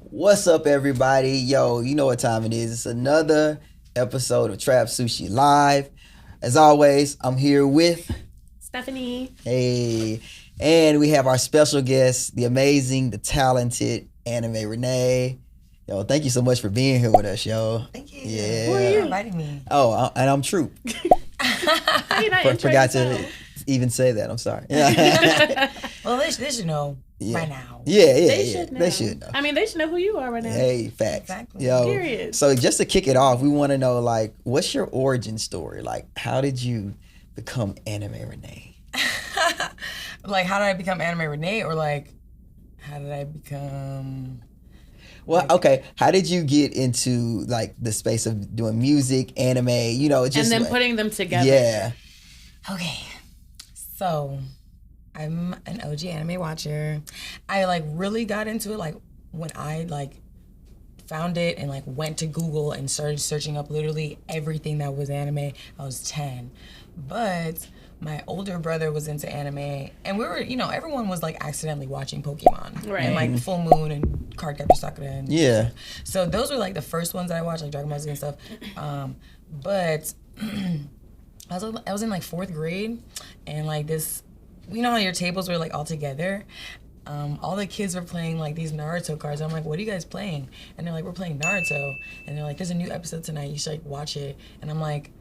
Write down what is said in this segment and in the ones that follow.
What's up, everybody? Yo, you know what time it is. It's another episode of Trap Sushi Live. As always, I'm here with Stephanie. Hey, and we have our special guest, the amazing, the talented Anime Renee. Yo, thank you so much for being here with us, yo. Thank you. Yeah. Who are you inviting me? Oh, and I'm Troop. Forgot to even say that. I'm sorry. Well, they should know by now. They should know. They should know. I mean, they should know who you are right now. Hey, facts. Exactly. Yo, Period. so just to kick it off, we want to know, like, what's your origin story? Like, how did you become Anime Renee? Like, how did I become Anime Renee, or like, how did I become? Well, okay. How did you get into like the space of doing music, anime? You know, just and then putting them together. Yeah. Okay, so I'm an OG anime watcher. I like really got into it like when I like found it and like went to Google and started searching up literally everything that was anime. I was 10, but my older brother was into anime, and we were, everyone was like accidentally watching Pokemon, Right. And like Full Moon and Cardcaptor Sakura and Yeah. stuff. So those were like the first ones that I watched, like Dragon Ball Z and stuff. But I was in like 4th grade, and like this, you know how your tables were like all together. All the kids were playing like these Naruto cards. I'm like, what are you guys playing? And they're like, we're playing Naruto. And they're like, there's a new episode tonight. You should like watch it. And I'm like,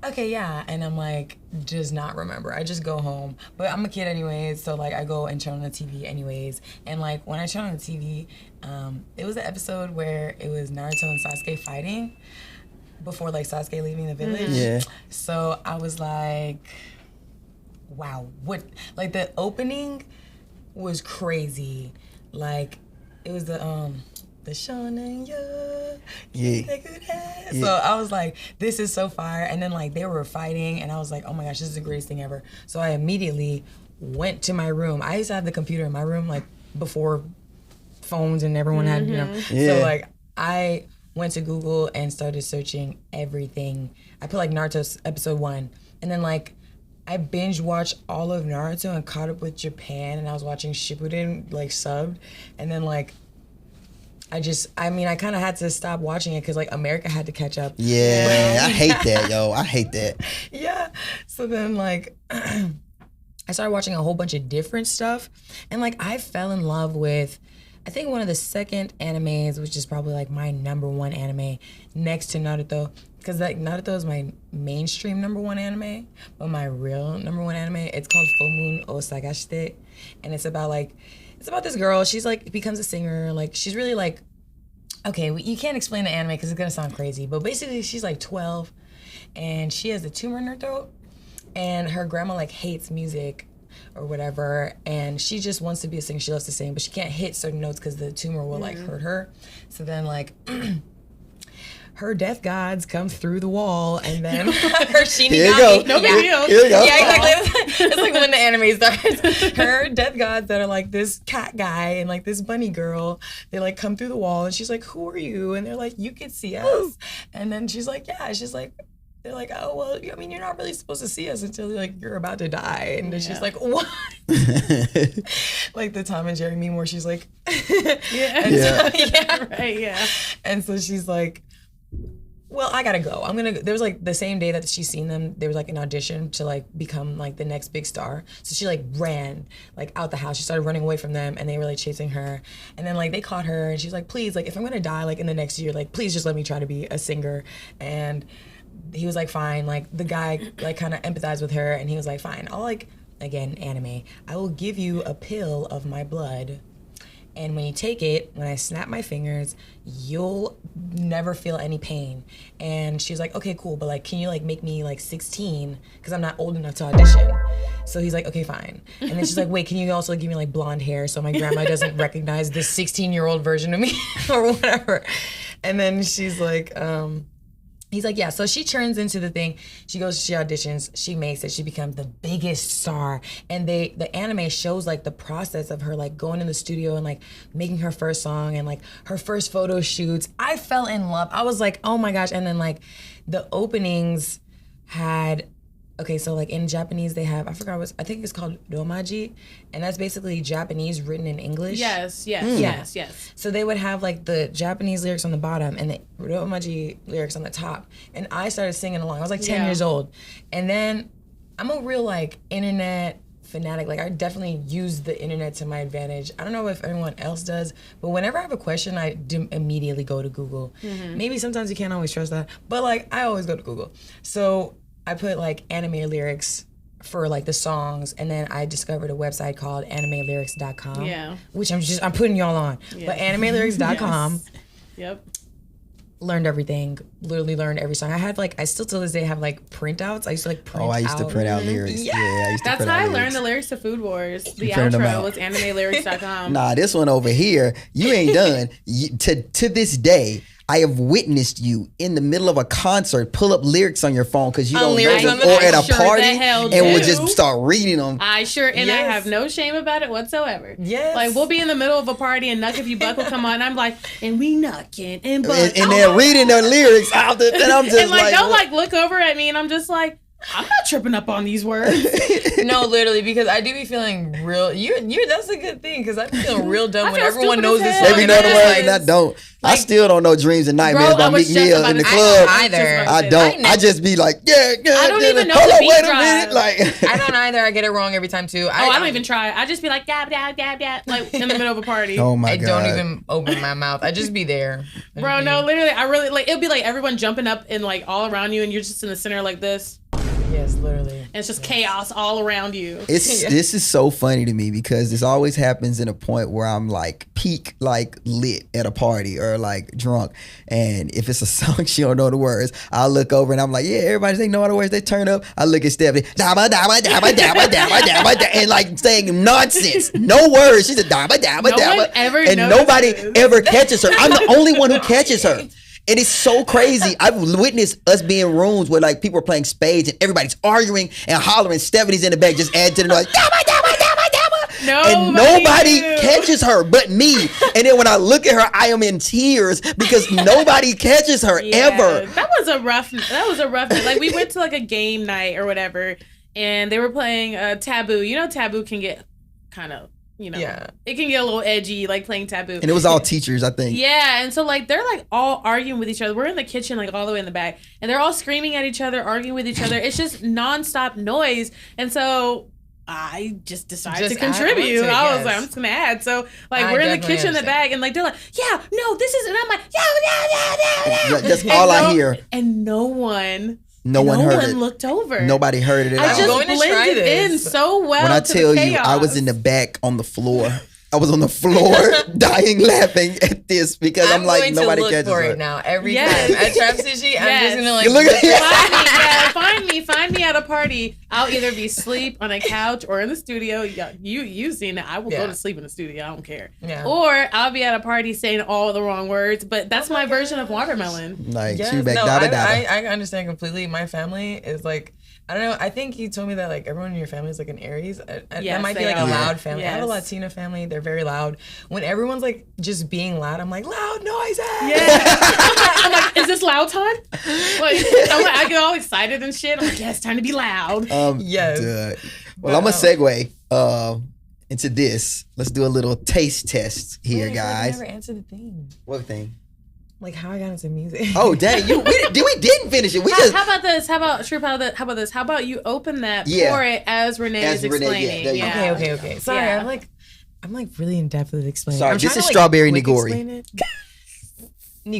okay, yeah. And I'm like, does not remember. I just go home. But I'm a kid anyways, so like I go and turn on the TV anyways. And like when I turn on the TV, it was the episode where it was Naruto and Sasuke fighting before like Sasuke leaving the village. Yeah. So I was like, wow, what, like the opening was crazy. Like it was the Shonen Yeah. So I was like, this is so fire. And then like they were fighting, and I was like, oh my gosh, this is the greatest thing ever. So I immediately went to my room. I used to have the computer in my room like before phones and everyone had, Yeah. So like I went to Google and started searching everything. I put like Naruto episode 1, and then like I binge watched all of Naruto and caught up with Japan, and I was watching Shippuden like subbed, and then like I kind of had to stop watching it because like America had to catch up. Yeah. I hate that, yo. I hate that. Yeah. So then like I started watching a whole bunch of different stuff, and like I fell in love with, I think one of the second animes, which is probably like my number 1 anime next to Naruto, because like Naruto is my mainstream number 1 anime, but my real number 1 anime, it's called Full Moon o Sagashite, and it's about this girl. She's like becomes a singer. Like she's really like, okay, you can't explain the anime because it's gonna sound crazy, but basically she's like 12, and she has a tumor in her throat, and her grandma like hates music or whatever, and she just wants to be a singer. She loves to sing, but she can't hit certain notes because the tumor will like hurt her. So then like her death gods come through the wall, and then her Shinigami. Here you go. No big deal. Here you go. Yeah, exactly. It's like when the anime starts. Her death gods that are like this cat guy and like this bunny girl, they like come through the wall, and she's like, who are you? And they're like, you can see us. And then she's like, yeah. She's like, they're like, oh, well, I mean, you're not really supposed to see us until like you're about to die. And then she's like, what? Like the Tom and Jerry meme where she's like, Yeah. yeah. Right, yeah. And so she's like, well, I gotta go. There was like the same day that she's seen them, there was like an audition to like become like the next big star. So she like ran like out the house. She started running away from them, and they were like chasing her. And then like they caught her, and she's like, please, like if I'm gonna die like in the next year, like please just let me try to be a singer. And he was like, fine. Like the guy like kind of empathized with her, and he was like, fine, I'll like, again, anime, I will give you a pill of my blood, and when you take it, when I snap my fingers, you'll never feel any pain. And she was like, okay, cool, but like, can you like make me like 16? Because I'm not old enough to audition. So he's like, okay, fine. And then she's like, wait, can you also give me like blonde hair so my grandma doesn't recognize this 16-year-old version of me or whatever? And then she's like, he's like, yeah. So she turns into the thing. She goes, she auditions, she makes it, she becomes the biggest star. And the anime shows like the process of her like going in the studio and like making her first song and like her first photo shoots. I fell in love. I was like, oh my gosh. And then like the openings had okay, so like in Japanese they have, I think it's called romaji, and that's basically Japanese written in English. Yes. So they would have like the Japanese lyrics on the bottom and the romaji lyrics on the top. And I started singing along. I was like 10 years old. And then I'm a real like internet fanatic. Like I definitely use the internet to my advantage. I don't know if everyone else does, but whenever I have a question, I do immediately go to Google. Maybe sometimes you can't always trust that, but like I always go to Google. So I put like anime lyrics for like the songs, and then I discovered a website called animelyrics.com. Yeah. Which I'm putting y'all on. Yeah. But animelyrics.com. Yes. Yep. Learned everything, literally learned every song. I still to this day have like printouts. I used to like print out. Oh, I used to print out lyrics. Yeah, I used to That's print how out I lyrics. learned the lyrics to Food Wars. The printed them outro out. was animelyrics.com. Nah, this one over here, you ain't done. To this day, I have witnessed you in the middle of a concert pull up lyrics on your phone because you don't know lyrics them, on the or phone. at a Sure party the hell and will do. just start reading them. I Yes. have no shame about it whatsoever. Yes. Like we'll be in the middle of a party and Knuck If You Buck will come on. And I'm like, and we knucking and buck. And they're reading their lyrics out there, and I'm just and like they'll what? like look over at me and I'm just like, I'm not tripping up on these words. No, literally, because I do be feeling real. You that's a good thing, because I be feeling real dumb I when feel everyone stupid knows as this hell. song. They be and knowing I'm the just words, and I like, don't. I still don't know Dreams and Nightmares Bro, I by was Meek just Mill about in the to- club. I don't either. I don't. I just be like, yeah. I don't even know Hold the on, beat wait a drop. minute. Like, I don't either. I get it wrong every time too. I don't even try. I just be like, dab, dab, dab, dab, like in the middle of a party. oh my I god. don't even open my mouth. I just be there. Bro, no, literally, I really, like, it'll be like everyone jumping up and like all around you and you're just in the center like this. Yes, literally. And it's just chaos all around you. This is so funny to me because this always happens in a point where I'm like peak like lit at a party or like drunk, and if it's a song she don't know the words, I'll look over and I'm like, yeah, everybody they know all the words. They turn up. I look at Stephanie, dabba dabba dabba dabba dabba dabba, and like saying nonsense, no words. She's a dabba dabba No dabba, one ever and notices. nobody ever catches her. I'm the only one who catches her. It is so crazy. I've witnessed us be in rooms where like people are playing spades and everybody's arguing and hollering. Stephanie's in the back just add to the noise. Dabba, dabba, dabba, dabba. And nobody catches her but me. And then when I look at her, I am in tears because nobody catches her ever. That was a rough night. Like we went to like a game night or whatever, and they were playing Taboo. You know, Taboo can get kind of, you know, it can get a little edgy, like playing Taboo. And it was all teachers, I think. Yeah, and so like they're like all arguing with each other. We're in the kitchen, like all the way in the back, and they're all screaming at each other, arguing with each other. It's just nonstop noise, and so I just decided to contribute. I was like, I'm just gonna add. So like we're in the kitchen in the back, and like they're like, yeah, no, this is, and I'm like, yeah. That's all I hear. And no one heard it. looked over. Nobody heard it at I all. just going to try blended in this. so well. When I to tell the you, chaos. I was in the back on the floor. I was on the floor dying laughing at this because I'm like, going nobody to look catches for her. it now every Yes. time at Trap Sushi. I'm just gonna like You look at find me at a party. I'll either be asleep on a couch or in the studio. You've seen it. I will go to sleep in the studio. I don't care. Yeah. Or I'll be at a party saying all the wrong words. But that's my version of watermelon. Like, Yes, chew back, no, dabba, dabba. I understand completely. My family is like, I don't know. I think you told me that like everyone in your family is like an Aries. Yes, that might be they like are. a loud family. Yes. I have a Latina family. They're very loud. When everyone's like just being loud, I'm like, loud noises. Yeah. I'm like, is this loud time? I get all excited and shit. I'm like, yeah, it's time to be loud. Yes. Well, I'm gonna segue into this. Let's do a little taste test here, Wait, guys. I never answered the thing. What thing? Like how I got into music. Oh, dang! We didn't finish it. We just. How about this? How about you open that Yeah. for it as Renee As is Renee, explaining? yeah, there you go. Okay. Sorry, Yeah. I'm like really in depth with explaining. Sorry, I'm this trying is to, strawberry quick nigori. explain it.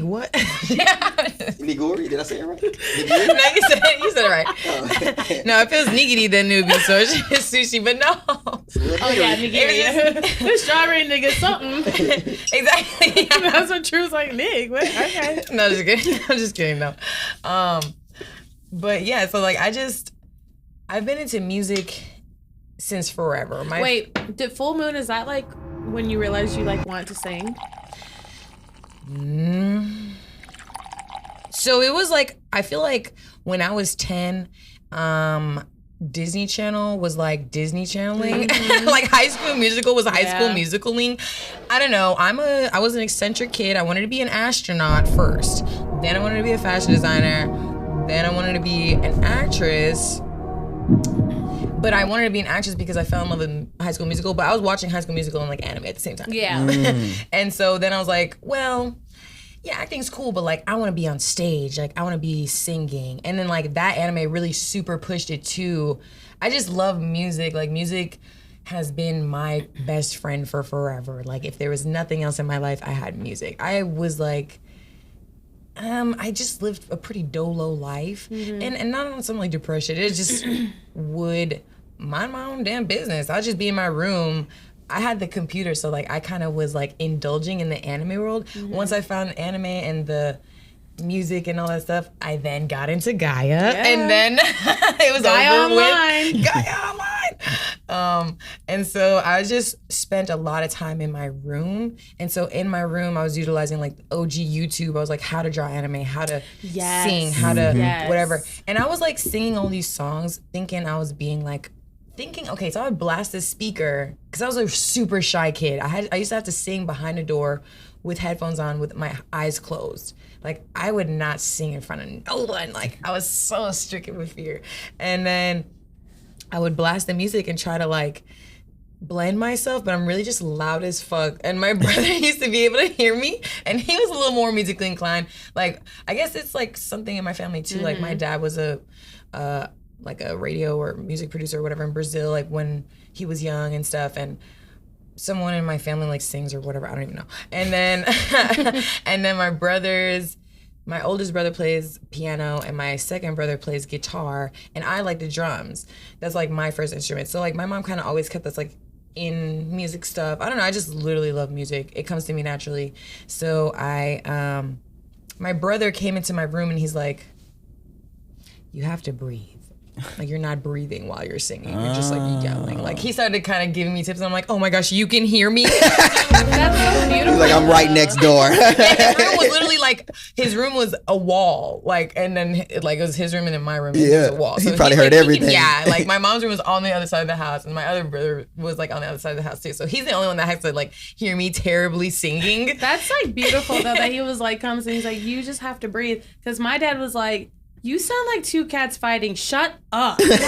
What? Nigori? Did I say it right? No, you said it right. No, if it was niggity, then it would be sushi, but no. Oh yeah, nigga. This strawberry nigga something. Exactly. That's what True's like, Nick. What? Okay. No, just kidding. I'm just kidding, no. But yeah, so like I've been into music since forever. Wait, did Full Moon, is that like when you realized you like want to sing? So it was like, I feel like when I was 10, Disney Channel was like Disney channeling. Like High School Musical was High School Musicaling. I don't know. I was an eccentric kid. I wanted to be an astronaut first. Then I wanted to be a fashion designer. Then I wanted to be an actress. But I wanted to be an actress because I fell in love with High School Musical. But I was watching High School Musical and like anime at the same time. Yeah. And so then I was like, well, yeah, acting's cool, but like I want to be on stage. Like I want to be singing. And then like that anime really super pushed it too. I just love music. Like music has been my best friend for forever. Like if there was nothing else in my life, I had music. I was like, I just lived a pretty dolo life, and not on some like depression. It just would mind my own damn business. I'd just be in my room. I had the computer, so like I kind of was like indulging in the anime world. Once I found anime and the music and all that stuff, I then got into Gaia, and then it was Gaia over Online. with Gaia Online. And so I just spent a lot of time in my room, and so in my room I was utilizing like OG YouTube. I was like how to draw anime, how to sing, how to whatever, and I was like singing all these songs thinking I was being like okay, so I would blast this speaker because I was a super shy kid. I used to have to sing behind a door with headphones on with my eyes closed. Like I would not sing in front of no one. Like I was so stricken with fear. And then I would blast the music and try to like blend myself, but I'm really just loud as fuck. And my brother used to be able to hear me, and he was a little more musically inclined. Like I guess it's like something in my family too. Like my dad was like a radio or music producer or whatever in Brazil, like when he was young and stuff, and someone in my family like sings or whatever, I don't even know. And then and then my oldest brother plays piano and my second brother plays guitar, and I like the drums. That's like my first instrument. So like my mom kind of always kept us like in music stuff. I don't know, I just literally love music. It comes to me naturally. So my brother came into my room and he's like, you have to breathe. Like you're not breathing while you're singing. You're just like yelling. Like he started kind of giving me tips, and I'm like, oh my gosh, you can hear me. That's so beautiful. He's like, I'm right next door. And his room was literally like, his room was a wall. Like, and then like it was his room and then my room was a wall. So he probably heard everything. Like my mom's room was on the other side of the house, and my other brother was like on the other side of the house too. So he's the only one that has to like hear me terribly singing. That's like beautiful though, that he was like comes and he's like, you just have to breathe. Because my dad was like, you sound like two cats fighting. Shut up. Okay.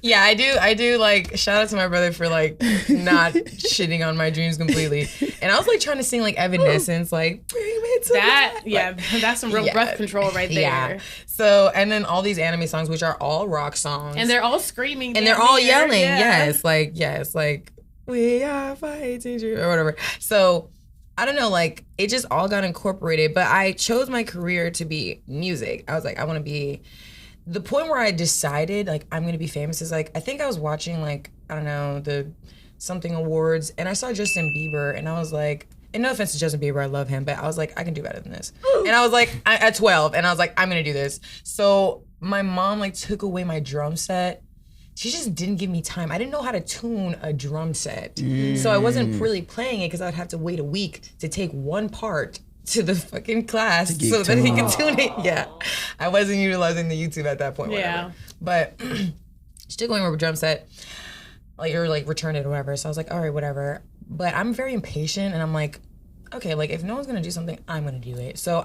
Yeah, I do like shout out to my brother for like not shitting on my dreams completely. And I was like trying to sing like Evanescence, like bring me to that. Yeah, that's some real breath control right there. Yeah. So and then all these anime songs, which are all rock songs, and they're all screaming, and they're all yelling. Yes, like we are fighting or whatever. So. I don't know, like, it just all got incorporated, but I chose my career to be music. I was like, I want to be, the point where I decided, like, I'm going to be famous is, like, I think I was watching, like, I don't know, the something awards, and I saw Justin Bieber, and I was like, and no offense to Justin Bieber, I love him, but I was like, I can do better than this. And I was like, at 12, and I was like, I'm going to do this. So my mom, like, took away my drum set. She just didn't give me time. I didn't know how to tune a drum set. So I wasn't really playing it because I would have to wait a week to take one part to the fucking class so that he could tune it. Yeah. I wasn't utilizing the YouTube at that point. Whatever. But she took away my drum set, like, or like returned it or whatever. So I was like, all right, whatever. But I'm very impatient, and I'm like, okay, like if no one's gonna do something, I'm gonna do it. So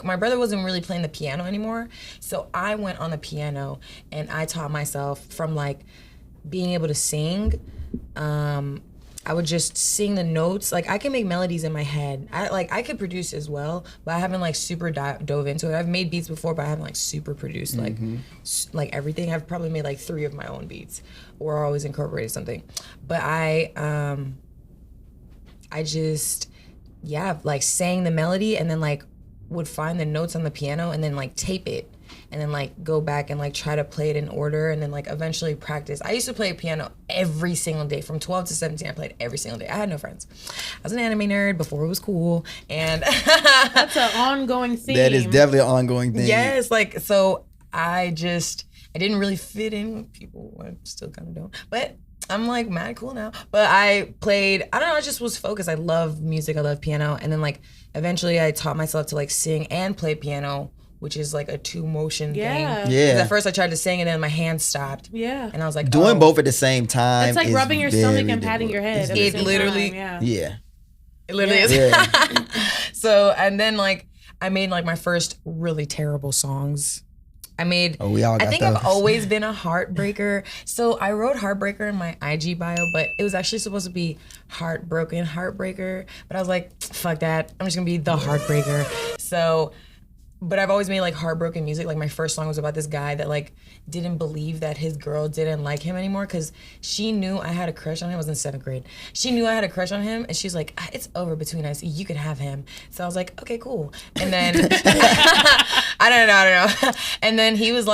my brother wasn't really playing the piano anymore. So I went on the piano and I taught myself from like being able to sing. I would just sing the notes. Like I can make melodies in my head. I could produce as well, but I haven't like super dove into it. I've made beats before, but I haven't like super produced like everything. I've probably made like 3 of my own beats or always incorporated something. But I just like sang the melody and then like would find the notes on the piano and then like tape it and then like go back and like try to play it in order and then like eventually practice. I used to play piano every single day. From 12 to 17, I played every single day. I had no friends. I was an anime nerd before it was cool, and that's an ongoing theme. That is definitely an ongoing thing. Yes, like so I didn't really fit in with people. I still kind of don't, but I'm like mad cool now. But I played, I don't know, I just was focused. I love music, I love piano. And then like eventually I taught myself to like sing and play piano, which is like a 2-motion thing. Yeah. Because at first I tried to sing and then my hands stopped. Yeah. And I was like, doing both at the same time. It's like rubbing your stomach and patting your head. It literally, yeah. It literally is. Yeah. So, and then like I made like my first really terrible songs. We all got I think those. I've always been a heartbreaker. So I wrote heartbreaker in my IG bio, but it was actually supposed to be heartbroken heartbreaker. But I was like, fuck that. I'm just gonna be the heartbreaker. So, but I've always made like heartbroken music. Like my first song was about this guy that like didn't believe that his girl didn't like him anymore because she knew I had a crush on him. I was in 7th grade. She knew I had a crush on him, and she's like, it's over between us. You could have him. So I was like, okay, cool. And then I don't know. And then he was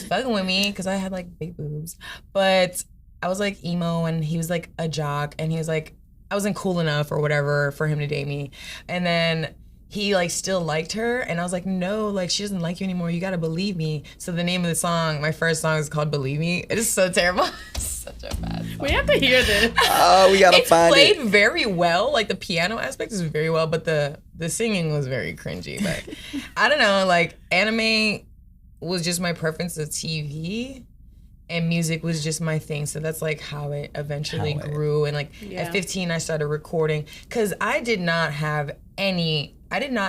fucking with me because I had like big boobs, but I was like emo, and he was like a jock, and he was like, I wasn't cool enough or whatever for him to date me. And then he like still liked her, and I was like, no, like she doesn't like you anymore. You gotta believe me. So the name of the song, my first song, is called "Believe Me." It is so terrible. It's such a bad song. We have to hear this. Oh, we gotta find it. It's played very well. Like the piano aspect is very well, but the singing was very cringy. But I don't know. Like anime was just my preference of TV. And music was just my thing. So that's like how it eventually grew. And like at 15, I started recording because I did not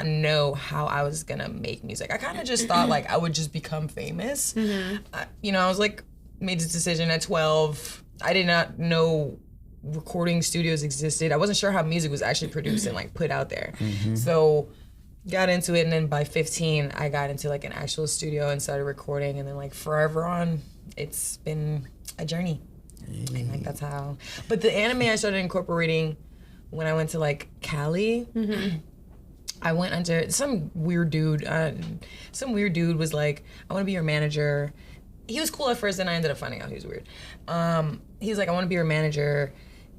know how I was gonna make music. I kind of just thought like I would just become famous. Mm-hmm. I was like, made this decision at 12. I did not know recording studios existed. I wasn't sure how music was actually produced and like put out there. Mm-hmm. So got into it, and then by 15, I got into like an actual studio and started recording, and then like forever on, it's been a journey. And like that's how. But the anime I started incorporating when I went to like Cali. Mm-hmm. I went under some weird dude. Some weird dude was like, I want to be your manager. He was cool at first, and I ended up finding out he was weird. He was like, I want to be your manager.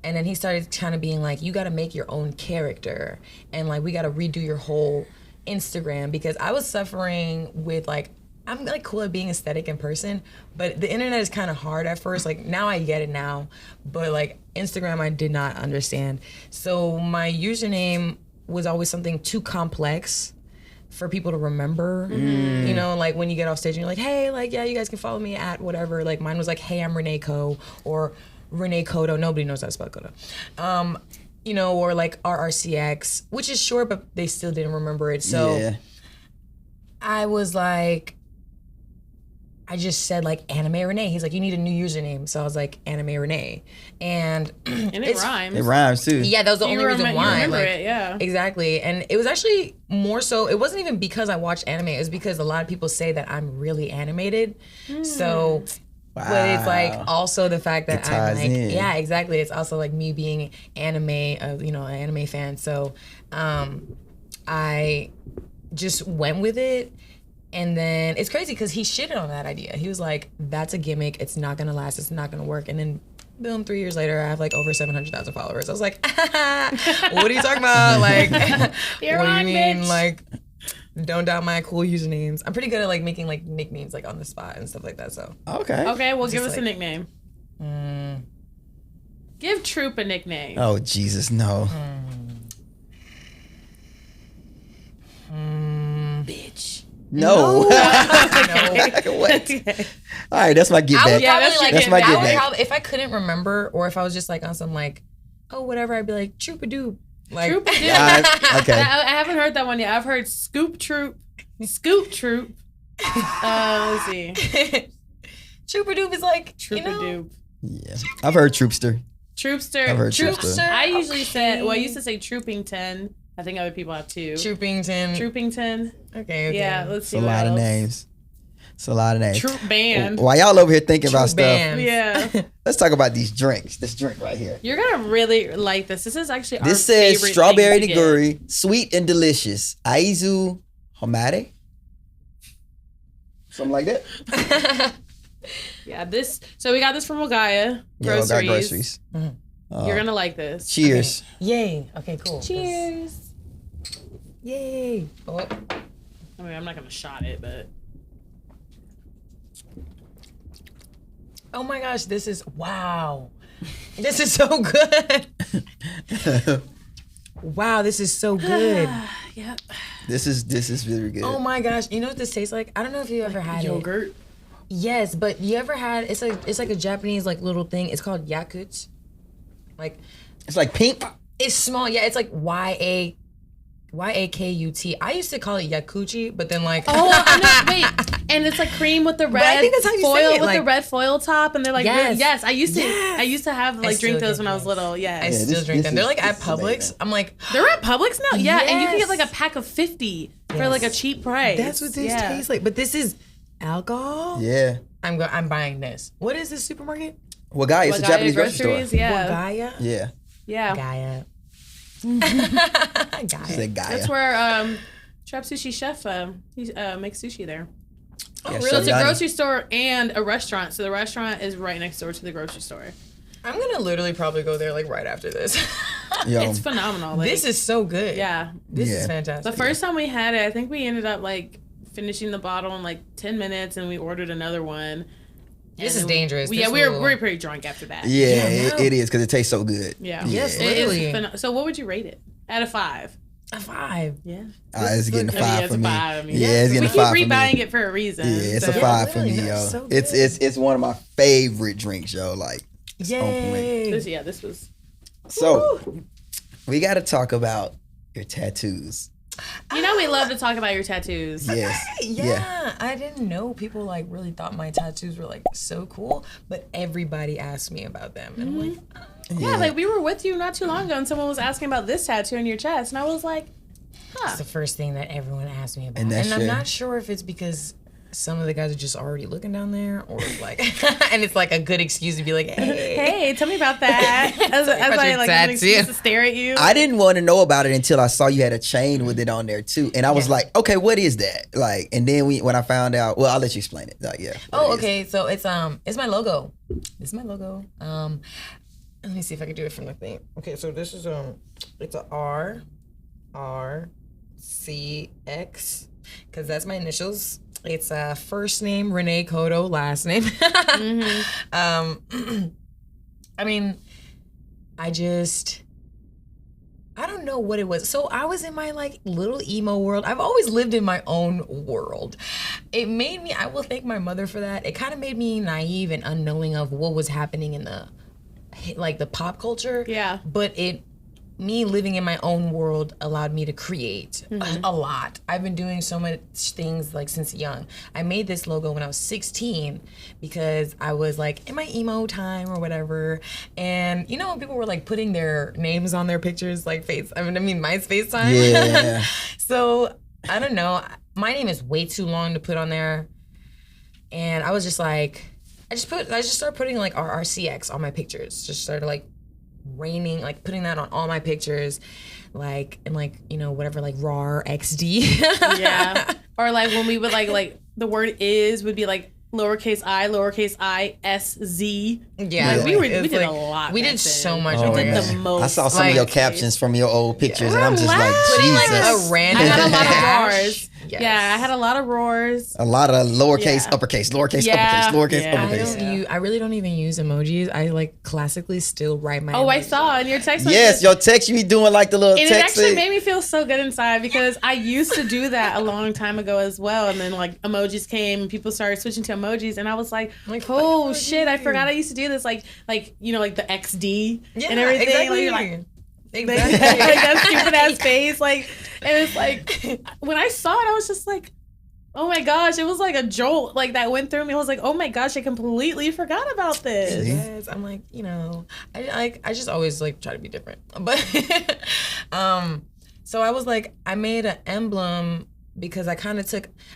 And then he started kind of being like, you got to make your own character. And like, we got to redo your whole Instagram, because I was suffering with like, I'm like cool at being aesthetic in person, but the internet is kind of hard at first. Like now I get it now, but like Instagram, I did not understand. So my username was always something too complex for people to remember. Like when you get off stage and you're like, hey, like, yeah, you guys can follow me at whatever. Like mine was like, hey, I'm Renee Co, or Renee Kodo. Nobody knows how to spell Kodo. Or like RRCX, which is short, but they still didn't remember it. So I was like, I just said like Anime Renee. He's like, you need a new username. So I was like, Anime Renee. And it rhymes. It rhymes too. Yeah, that was the only reason why. You remember it, yeah. Exactly. And it was actually more so, it wasn't even because I watched anime. It was because a lot of people say that I'm really animated. So... Wow. But it's like also the fact that I'm like, yeah, exactly. It's also like me being anime, an anime fan. So I just went with it. And then it's crazy because he shitted on that idea. He was like, that's a gimmick. It's not going to last. It's not going to work. And then boom, 3 years later, I have like over 700,000 followers. I was like, what are you talking about? Like, what do you mean? Bitch. Like, don't doubt my cool usernames. I'm pretty good at like making like nicknames like on the spot and stuff like that. So okay, well, give us a nickname. Give Troop a nickname. Oh Jesus, no. Bitch. No. No. What? All right, that's my get back. That's my get back. If I couldn't remember, or if I was just like on some like, oh whatever, I'd be like Troop-a-doo. Like, okay. I haven't heard that one yet. I've heard Scoop Troop. Let's see. Troop-a-doop is like, Troop-a-doop. Yeah, I've heard Troopster. I've heard Troopster. I usually said, I used to say Troopington. I think other people have too. Troopington. Okay. Yeah, let's see. It's a lot of names. It's a lot of names. Troop Band. While y'all over here thinking about stuff, yeah. Let's talk about these drinks. This drink right here. You're gonna really like this. This is actually this says strawberry nigiri, sweet and delicious. Aizu Homare. Something like that. Yeah, this. So we got this from Ogaya Groceries. Yeah, Ogaya Groceries. Mm-hmm. You're gonna like this. Cheers. Okay. Yay. Okay, cool. Cheers. Yay. Oh. I mean, I'm not gonna shot it, but. Oh my gosh, this is wow. This is so good. Wow, this is so good. Yep. This is really good. Oh my gosh, you know what this tastes like? I don't know if you ever had yogurt. Yes, but you ever had it's like a Japanese like little thing. It's called Yakut. Like it's like pink. It's small. Yeah, it's like YA Yakut. I used to call it Yakuchi, but then like wait, and it's like cream with the red I think that's how you foil say it, with like, the red foil top, and they're like yes. I used to have like drink those when I was little. I Yes, still drink them. They're like at this is Publix. amazing. I'm like, they're at Publix now. Yeah, and you can get Yes. like a pack of 50 for like a cheap price. that's what this tastes like. But this is alcohol. Yeah. I'm buying this. What is this supermarket? Wagaya, it's a Japanese grocery store. Yeah, Wagaya. Yeah. yeah. Gaia. She said Gaia. That's where Trap Sushi Chef he makes sushi there. Yeah, So it's a Yanni. grocery store and a restaurant. So the restaurant is right next door to the grocery store. I'm gonna literally probably go there like right after this. Yo, It's phenomenal. Like, This is so good. yeah. This Yeah. is fantastic. The first time we had it, I think we ended up like finishing the bottle in like 10 minutes, and we ordered another one. This And is then dangerous. We This were will- pretty drunk after that. yeah, Yeah, no. it is because it tastes so good. Yeah. Yes, It is literally. so what would you rate it? Out of 5? a 5. Yeah. It's getting a I mean, 5 it's for a me. 5, I mean. Yeah, it's We getting a keep 5 for me. rebuying it for a reason. Yeah, it's so. a 5 for really, me, yo. that's so It's one of my favorite drinks, yo. Like, Yay. This was. so we got to talk about your tattoos. You know we love to talk about your tattoos. Yes. Yeah, I didn't know people like really thought my tattoos were like so cool, but everybody asked me about them, and I'm like, Yeah, like we were with you not too long ago, and someone was asking about this tattoo on your chest, and I was like, it's the first thing that everyone asked me about, And and, that's I'm your- not sure if it's because some of the guys are just already looking down there, or like, and it's like a good excuse to be like, hey, hey, tell me about that. As I your like an tattoo. excuse to stare at you. I didn't want to know about it until I saw you had a chain with it on there too, and I was like, okay, what is that? Like, and then when I found out, well, I'll let you explain it. Like, yeah. what Oh, it is. okay. So it's my logo. This is my logo. Let me see if I can do it from the thing. Okay, so this is it's a RCX, because that's my initials. It's first name Renee Cotto, last name. I mean, I don't know what it was. So I was in my like little emo world. I've always lived in my own world. It made me, I will thank my mother for that. It kind of made me naive and unknowing of what was happening in the pop culture. Yeah. But me living in my own world allowed me to create a lot. I've been doing so much things like since young. I made this logo when I was 16 because I was like in my emo time or whatever. And you know when people were like putting their names on their pictures, like MySpace time? Yeah. So I don't know. My name is way too long to put on there. And I was just like, I just started putting like RCX on my pictures. Just started like putting that on all my pictures, like, and like, you know, whatever, like RAR XD. Yeah. Or like when we would like the word is would be like lowercase I, S, Z. Yeah. Like, we did like, a lot. We back did then. so much. Oh, We did yeah. the most. I saw some of your like- captions from your old pictures, and I'm just like, Relax. Putting like Jesus. a random I had a lot of dash. roars. Yes. Yeah, I had a lot of roars. A lot of lowercase, Yeah. uppercase, lowercase, Yeah. uppercase, lowercase, Yeah. uppercase. I really don't even use emojis. I like classically still write my Oh, I emojis. saw in your text. Yes, your text you be doing like the little And it text. actually made me feel so good inside because I used to do that a long time ago as well. And then like emojis came and people started switching to emojis. And I was like, Like, oh what shit, I emoji? forgot I used to do this. Like, you know, like the XD Yeah, and everything. exactly. Like, you're like, Exactly. like that stupid ass face. Like, and it's like, when I saw it, I was just like, oh my gosh, it was like a jolt like that went through me. I was like, oh my gosh, I completely forgot about this. Yes, I'm like, you know, I just always like try to be different. But so I was like, I made an emblem because I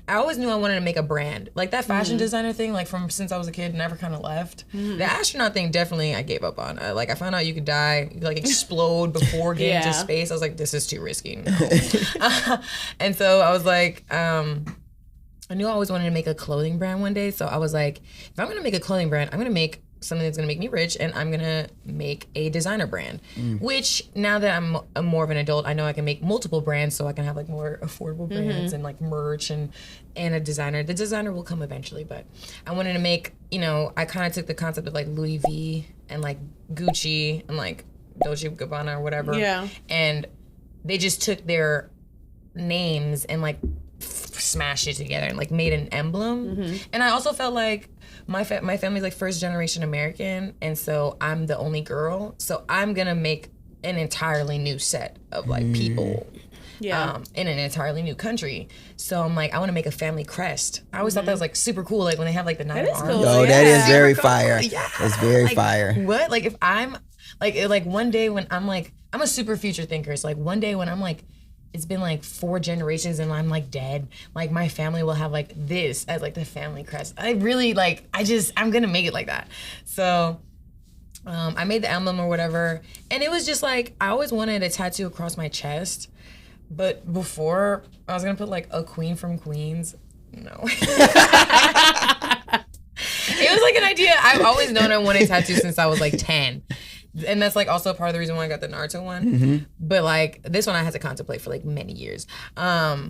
always knew I wanted to make a brand. Like that fashion designer thing, like from since I was a kid, never kind of left. The astronaut thing, definitely I gave up on. Like I found out you could die, you could, like explode before getting Yeah. into space. I was like, this is too risky. No. And so I was like, I knew I always wanted to make a clothing brand one day. So I was like, if I'm going to make a clothing brand, I'm going to make something that's going to make me rich, and I'm going to make a designer brand. Which now that I'm more of an adult, I know I can make multiple brands, so I can have like more affordable brands and like merch and a designer. The designer will come eventually, but I wanted to make, you know, I kind of took the concept of like Louis V and like Gucci and like Dolce & Gabbana or whatever. Yeah. And they just took their names and like smashed it together and like made an emblem. And I also felt like my family's like first generation American, and so I'm the only girl, so I'm gonna make an entirely new set of like people in an entirely new country. So I'm like, I want to make a family crest. I always thought that was like super cool. Like when they have like the 9 arms. Cool. Yo, that is very Super fire. cool. Yeah. It's very Like, fire. What? Like if I'm like one day when I'm a super future thinker. So like one day when I'm like, it's been like 4 generations and I'm like dead. Like my family will have like this as like the family crest. I really like, I'm gonna make it like that. So I made the emblem or whatever. And it was just like, I always wanted a tattoo across my chest. But before, I was gonna put like a queen from Queens. No. It was like an idea. I've always known I wanted a tattoo since I was like 10. And that's like also part of the reason why I got the Naruto one. But like this one I had to contemplate for like many years. I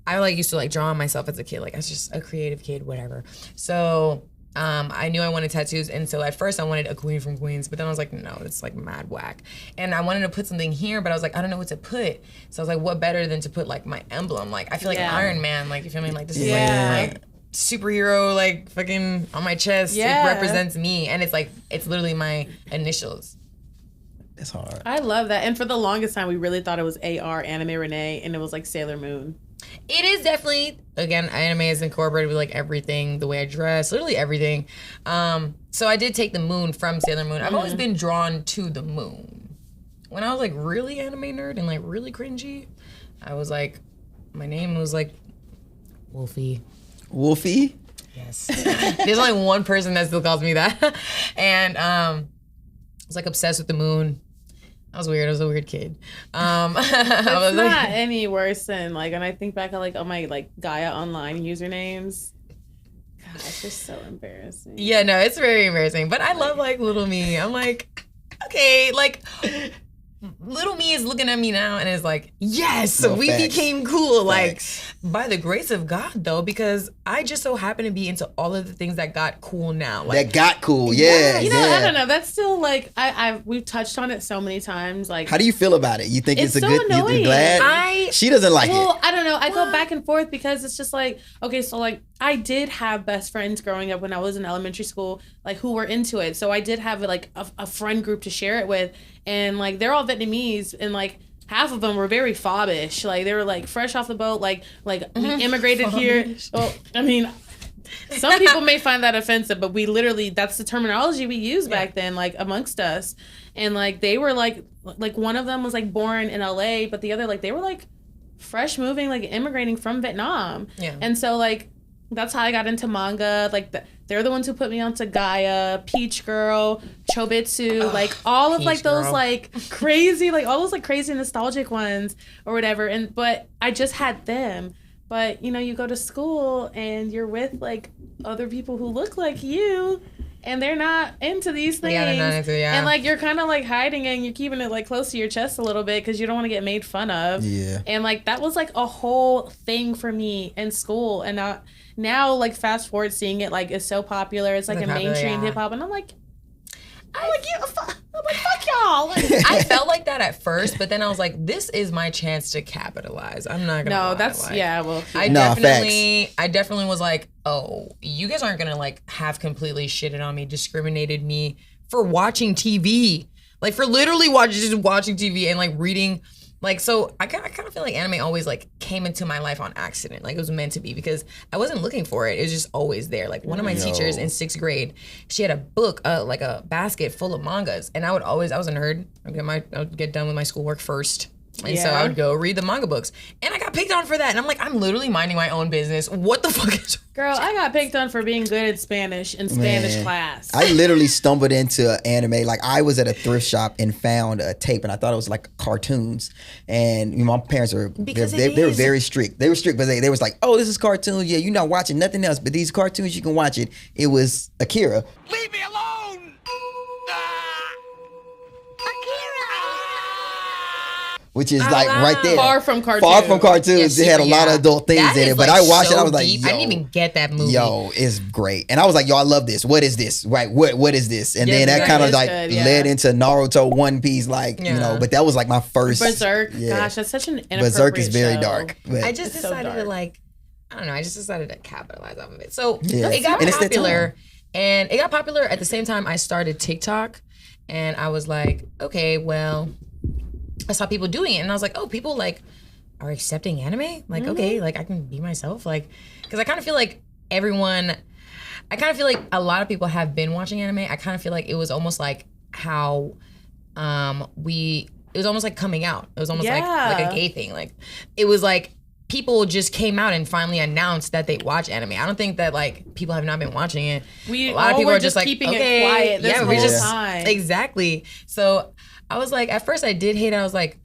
like used to like draw on myself as a kid. Like I was just a creative kid, whatever. So I knew I wanted tattoos, and so at first I wanted a queen from Queens, but then I was like, no, it's like mad whack. And I wanted to put something here, but I was like, I don't know what to put. So I was like, what better than to put like my emblem? Like I feel like Iron Man, like you feel me? Like this is like superhero, like fucking on my chest. It represents me, and it's like it's literally my initials. It's hard. I love that. And for the longest time, we really thought it was AR, Anime Renee, and it was like Sailor Moon. It is definitely, again, anime is incorporated with like everything, the way I dress, literally everything. So I did take the moon from Sailor Moon. I've always been drawn to the moon. When I was like really anime nerd and like really cringy, I was like, my name was like Wolfie. Wolfie? Yes. There's only one person that still calls me that. And I was like obsessed with the moon. I was weird. I was a weird kid. It's not any worse than like when I think back on like all my like Gaia online usernames. God, it's just so embarrassing. Yeah, no, it's very embarrassing. But I love like little me. I'm like, okay, like little me is looking at me now and is like, yes, No, we facts. became cool. Facts. Like by the grace of God though, because I just so happen to be into all of the things that got cool now. Like That got cool. Yeah. You know, yeah. I don't know. That's still like we've touched on it so many times. Like, How do you feel about it? You think it's a so good? annoying. You glad? She doesn't like well, it. I don't know. I go back and forth because it's just like, okay, so like I did have best friends growing up when I was in elementary school, like who were into it. So I did have like a friend group to share it with, and like they're all Vietnamese, and like half of them were very fobbish. Like they were like fresh off the boat, like we immigrated here. Well, I mean, some people may find that offensive, but we literally, that's the terminology we used back then, like amongst us. And like they were like one of them was like born in LA, but the other like they were like fresh moving, like immigrating from Vietnam. Yeah. And so like that's how I got into manga. Like they're the ones who put me onto Gaia, Peach Girl, Chobitsu, like all of like those like crazy, like all those like crazy nostalgic ones or whatever. And but I just had them. But you know, you go to school and you're with like other people who look like you, and they're not into these things. Yeah, they're not into, And like you're kind of like hiding it and you're keeping it like close to your chest a little bit because you don't want to get made fun of. Yeah. And like that was like a whole thing for me in school. And now like fast forward seeing it like is so popular. It's like a mainstream hip hop, and I'm like, fuck y'all. I felt like that at first, but then I was like, this is my chance to capitalize. I'm not gonna lie. That's like, well. I definitely was like, oh, you guys aren't gonna like have completely shitted on me, discriminated me for watching TV, like for literally watching TV and like reading. Like, so I kind of feel like anime always like came into my life on accident. Like it was meant to be because I wasn't looking for it. It was just always there. Like one of my teachers in 6th grade, she had a book, like a basket full of mangas. And I was a nerd. I would get done with my schoolwork first. And so I would go read the manga books. And I got picked on for that. And I'm like, I'm literally minding my own business. What the fuck is... Girl, I got picked on for being good at Spanish in Spanish class. I literally stumbled into anime. Like I was at a thrift shop and found a tape, and I thought it was like cartoons. And you know, my parents were they were very strict. They were strict, but they was like, oh, this is cartoons. Yeah, you're not watching nothing else, but these cartoons you can watch it. It was Akira. Leave me alone! Which is like right there. Far from cartoons. Far from cartoons. Yeah, it had a lot of adult things in it. But I watched it, I was like, deep. yo. I didn't even get that movie. Yo, it's great. And I was like, yo, I love this. What is this? Right, what is this? And then that kind of like led into Naruto, One Piece, like, you know, but that was like my first. Berserk. Gosh, that's such an inappropriate Berserk is very show. dark. But I just decided to like, I don't know, I just decided to capitalize off of it. So it got And it's that popular. time. And it got popular at the same time I started TikTok. And I was like, okay, well, I saw people doing it. And I was like, oh, people like are accepting anime. Like, okay, like I can be myself. Like, because I kind of feel like a lot of people have been watching anime. I kind of feel like it was almost like how it was almost like coming out. It was almost like a gay thing. Like, it was like people just came out and finally announced that they watch anime. I don't think that like people have not been watching it. A lot of people are just like keeping it quiet this whole time. Exactly. So I was like, at first I did hate it. I was like,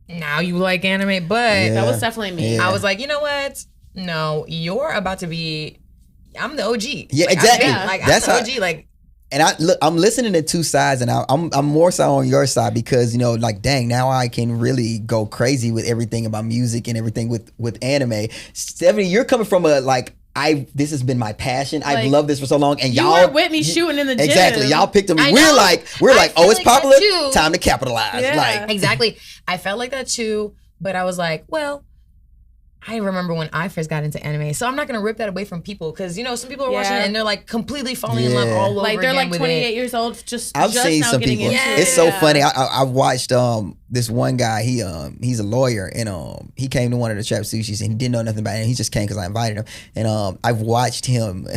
now you like anime, but that was definitely me. I was like, you know what? No, you're about to be. I'm the OG. Yeah, like, exactly. I'm the OG. Like. And I'm listening to two sides, and I'm more so on your side because, you know, like, dang, now I can really go crazy with everything about music and everything with anime. Stephanie, you're coming from this has been my passion. I've loved this for so long, and y'all were with me shooting in the gym. Exactly, y'all picked them. We're like, oh, it's popular. Time to capitalize. Yeah. Like, exactly. I felt like that too, but I was like, well, I remember when I first got into anime, so I'm not gonna rip that away from people because, you know, some people are watching it and they're like completely falling in love all over again. They're like 28 it. years old, just I've seen now some getting people. into it. It's so funny. I watched this one guy. He's a lawyer, and he came to one of the Trap Sushis, and he didn't know nothing about it. He just came because I invited him, and I've watched him.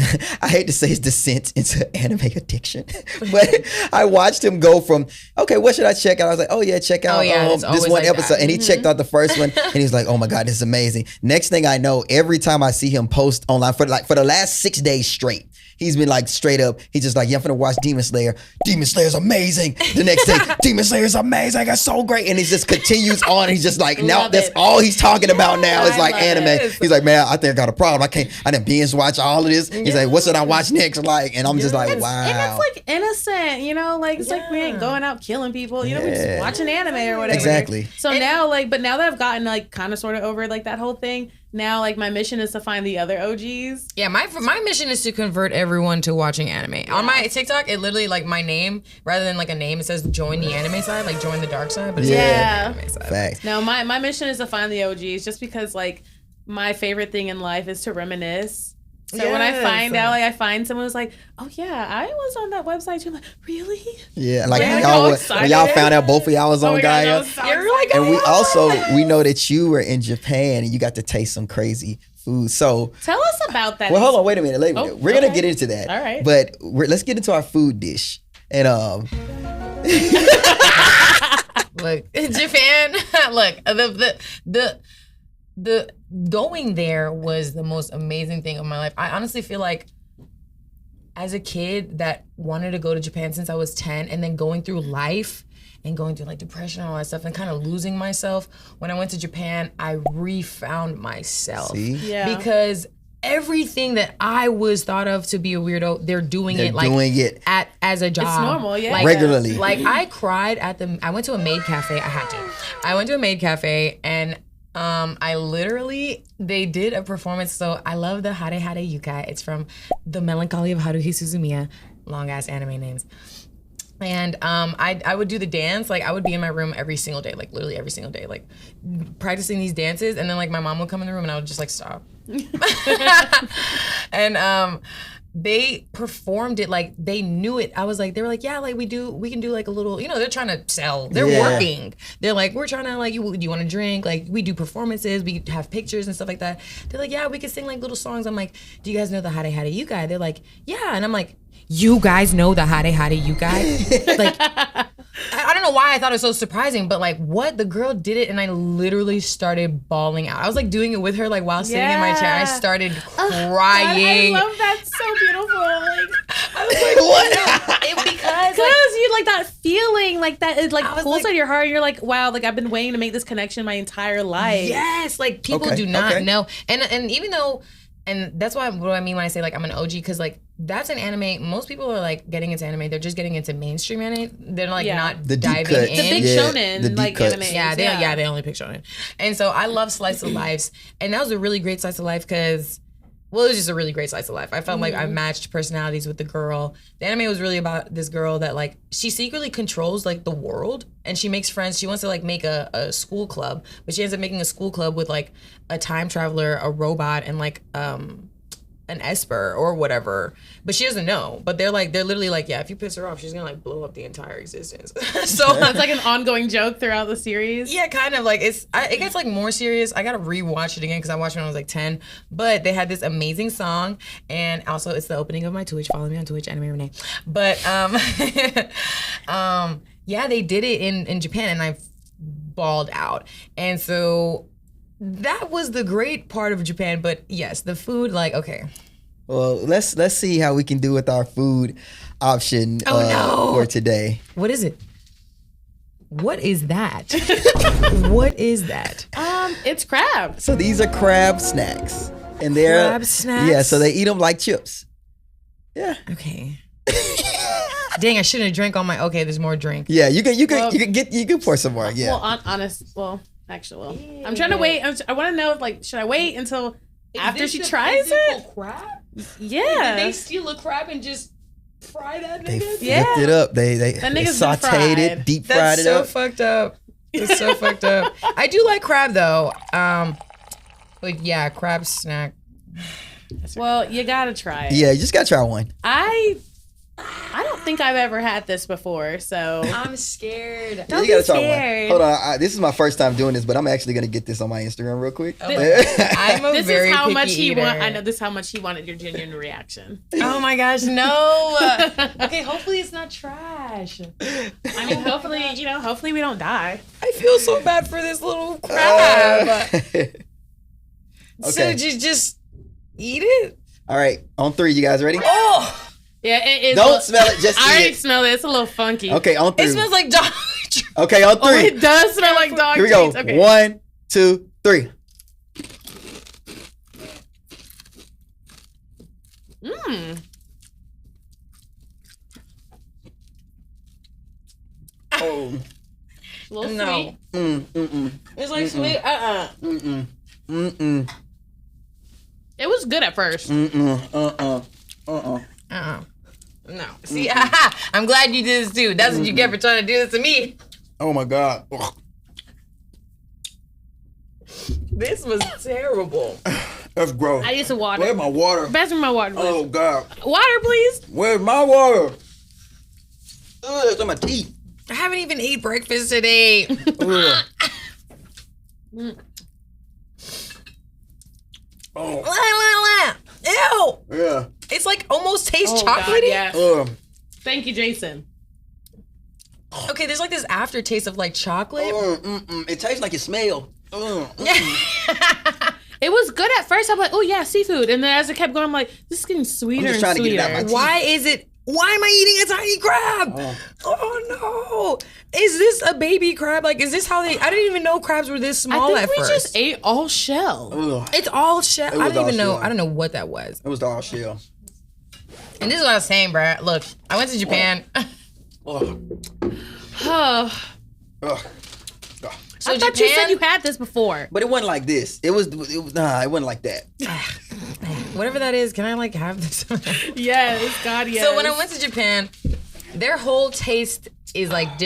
I hate to say his descent into anime addiction, but I watched him go from, okay, what should I check out? I was like, oh yeah, check out this one episode, and he checked out the first one, and he's like, oh my god, this is amazing. Next thing I know, every time I see him post online for the last 6 days straight, he's been like straight up. He's just like, yeah, I'm finna watch Demon Slayer. Demon Slayer's amazing. The next day, Demon Slayer's amazing. That's so great. And he just continues on. He's just like, now that's all he's talking about now is like anime. He's like, man, I think I got a problem. I didn't binge watch all of this. He's like, what should I watch next? Like, and I'm just like, wow. And it's like innocent, you know, like it's like we ain't going out killing people, you know, we're just watching anime or whatever. Exactly. So now, but now that I've gotten like kind of sort of over like that whole thing, now like my mission is to find the other OGs. Yeah, my mission is to convert everyone to watching anime. Yeah. On my TikTok, it literally like my name, rather than like a name, it says join the anime side, like join the dark side, but it's the anime side. Facts. No, my mission is to find the OGs just because like my favorite thing in life is to reminisce. So when I find out, like I find someone who's like, oh yeah, I was on that website too. I'm like, really? Yeah, like when y'all found out both of y'all was on Gaia. And we know that you were in Japan and you got to taste some crazy food. So tell us about that. Well, hold on, wait a minute. We're gonna get into that. All right. But let's get into our food dish. And look, Japan. Look, the going there was the most amazing thing of my life. I honestly feel like as a kid that wanted to go to Japan since I was 10 and then going through life and going through like depression and all that stuff and kind of losing myself, when I went to Japan, I refound myself. See? Yeah. Because everything that I was thought of to be a weirdo, they're doing it as a job. It's normal, yeah. Like, regularly. Like I cried I went to a maid cafe. I had to. I went to a maid cafe and they did a performance. So I love the Hare Hare Yukai. It's from The Melancholy of Haruhi Suzumiya. Long ass anime names. And I would do the dance. Like I would be in my room every single day, like literally every single day, like practicing these dances. And then like my mom would come in the room and I would just like stop. And they performed it like they knew it. I was like, they were like, yeah, like we can do like a little, you know, they're trying to sell. They're working. They're like, we're trying to like, do you want to drink? Like we do performances, we have pictures and stuff like that. They're like, yeah, we can sing like little songs. I'm like, do you guys know the Hare Hare Yukai? They're like, yeah. And I'm like, you guys know the Hare Hare Yukai? Like, I don't know why I thought it was so surprising, but like what? The girl did it and I literally started bawling out. I was like doing it with her like while sitting in my chair. I started crying. I love that. So beautiful. Like, I was like, what? Because you like that feeling like that it like pulls at your heart and you're like, wow, like I've been waiting to make this connection my entire life. Yes, like people do not know. And even though, and that's what I mean when I say like I'm an OG, because like that's an anime. Most people are like getting into anime. They're just getting into mainstream anime. They're like not diving in. The big shonen like anime. Yeah, they only pick shonen. And so I love slice of lives, and that was a really great slice of life because. Well, it was just a really great slice of life. I felt like I matched personalities with the girl. The anime was really about this girl that like, she secretly controls like the world and she makes friends. She wants to like make a school club, but she ends up making a school club with like a time traveler, a robot, and like an an esper or whatever, but she doesn't know. But they're literally like, yeah, if you piss her off, she's gonna like blow up the entire existence. So it's like an ongoing joke throughout the series. Yeah, kind of like it gets like more serious. I gotta rewatch it again because I watched it when I was like 10. But they had this amazing song, and also it's the opening of my Twitch. Follow me on Twitch, Anime Renee. But yeah, they did it in Japan, and I bawled out. And so that was the great part of Japan. But yes, the food, like, okay. Well, let's see how we can do with our food option for today. What is it? What is that? What is that? It's crab. So these are crab snacks, and they're Crab snacks? Yeah, so they eat them like chips. Yeah. Okay. Dang, I shouldn't have drank all my. Okay, there's more drink. Yeah, you can pour some more. Yeah. Well, actually, I'm trying to wait. I want to know if, like, should I wait until after she tries it? Crab? Yeah. Did they steal a crab and just fry that They nigga? flipped it up. They That nigga's been sauteed it, fried. deep fried That's it so up. fucked up. It's so fucked up. I do like crab though. But yeah, crab snack. Well, you gotta try it. Yeah, you just gotta try one. I don't think I've ever had this before, so I'm scared. Don't you gotta be try scared. one. Hold on, this is my first time doing this, but I'm actually gonna get this on my Instagram real quick. I'm a this very is how picky much he eater. want. I know this is how much he wanted your genuine reaction. Oh my gosh, no. Okay, hopefully it's not trash. I mean, hopefully we don't die. I feel so bad for this little crab. So Okay. did you just eat it? All right, on 3, you guys ready? Oh, Yeah, it is. Don't smell it, just I eat already it. smell it. It's a little funky. Okay, on 3. it smells like dog. Okay, on 3. Oh, it does smell like dog Here we go. treats. Okay. 1, 2, 3. Mmm. Oh. A little No. sweet. It's like sweet. It was good at first. No. See, I'm glad you did this too. That's what you get for trying to do this to me. Oh my God. Ugh. This was terrible. That's gross. I need some water. Where's my water? Pass me my water, please. Oh God. Water, please. Where's my water? Ugh, it's on my teeth. I haven't even ate breakfast today. Ugh. Oh. Ew. Yeah. It's like almost tastes Oh, God, chocolatey. yes. Ugh. Thank you, Jason. Okay, there's like this aftertaste of like chocolate. It tastes like it smells. It was good at first. I'm like, oh yeah, seafood. And then as it kept going, I'm like, this is getting sweeter I'm just and trying to get it out sweeter. my teeth. Why am I eating a tiny crab? Oh no. Is this a baby crab? Like, is this how they, I didn't even know crabs were this small I think at we first. just ate all shell. Ugh. It's all shell. It was I don't even all know. shell. I don't know what that was. It was the all shell. And this is what I was saying, bruh. Look, I went to Japan. Ugh. Oh, Ugh. So I thought you said you had this before. But it wasn't like this. It was nah, it wasn't like that. Whatever that is, can I like have this? Yes, God, yes. So when I went to Japan, their whole taste is like different.